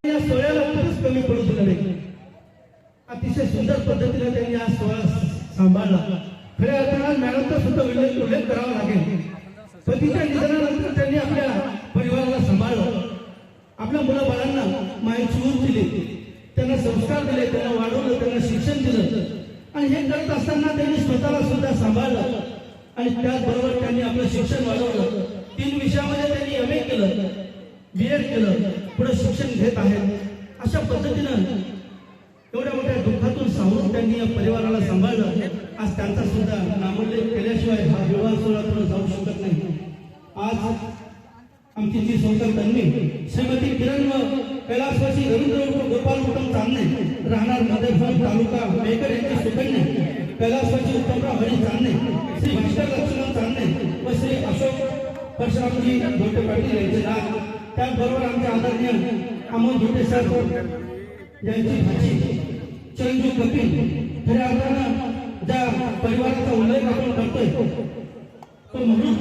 या सोहळ्याला कुठेच कमी पडू दिलं नाही. अतिशय सुंदर पद्धतीने त्यांनी हा सोहळा सांभाळला. खऱ्या अर्थानं मॅडमचा सुद्धा उल्लेख करावा लागेल. पतीच्या निधनानंतर त्यांनी आपल्या परिवाराला सांभाळलं, आपल्या मुलाबाळांना मायेची ऊब दिली, त्यांना संस्कार दिले, त्यांना वाढवलं, त्यांना शिक्षण दिलं. आणि हे करत असताना त्यांनी स्वतःला सुद्धा सांभाळलं आणि त्याचबरोबर त्यांनी आपलं शिक्षण वाढवलं. 3 विषयामध्ये त्यांनी MA केलं, BEd केलं, पुढे शिक्षण घेत आहेत. अशा पद्धतीनं एवढ्या मोठ्या दुःखातून सावरून त्यांनी या परिवाराला सांभाळलं. आज त्यांचा सुद्धा नामोल्लेख केल्याशिवाय हा विवाह सोहळा पुढे जाऊ शकत नाही. आज आमची जी सोबत तन्वी श्रीमती किरण व कैलासवासी रवींद्र गोपाल उत्तम चांदणे, राहणार मध्यभाग तालुका मेकर यांची सुकन्या कैलासवासी उत्तमराव हरी चांदणे, श्री विष्णू लक्ष्मण चांदणे व श्री अशोक परशुरामजी धोटे पाटील यांचे नाव, त्याचबरोबर आमचे आदरणीय अमोल धोटे साहेब यांची भाची चिरंजीव कपिल. खऱ्या अर्थानं ज्या परिवाराचा उल्लेख आपण करतोय तो म्हणून